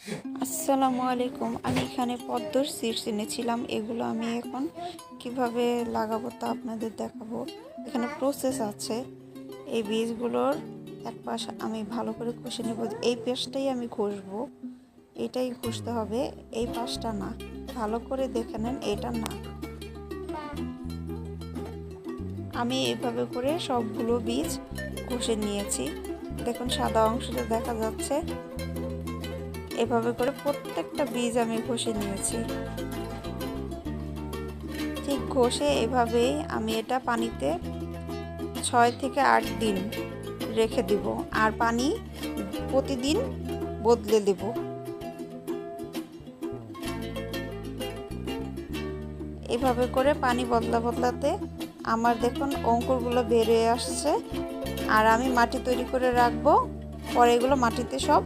আসসালামু আলাইকুম। আমি এখানে পদ্মর সিডস এনেছিলাম। এগুলো আমি এখন কিভাবে লাগাবো তা আপনাদের দেখাবো। এখানে প্রসেস আছে। এই বীজগুলোর এক পাশ আমি ভালো করে ঘষে নেব। এই পাশটাই আমি ঘষবো, এটাই ঘষতে হবে, এই পাশটা না। ভালো করে দেখে নেন, এটা না। আমি এইভাবে করে সবগুলো বীজ ঘষে নিয়েছি। দেখুন সাদা অংশটা দেখা যাচ্ছে। এভাবে করে প্রত্যেকটা বীজ আমি ঘষে নিয়েছি। ঠিক ঘষে এভাবেই আমি এটা পানিতে 6 থেকে 8 দিন রেখে দিব, আর পানি প্রতিদিন বদলে দেব। এভাবে করে পানি বদলাতে আমার দেখুন অঙ্কুরগুলো বেরিয়ে আসছে। আর আমি মাটি তৈরি করে রাখবো, পরে এগুলো মাটিতে সব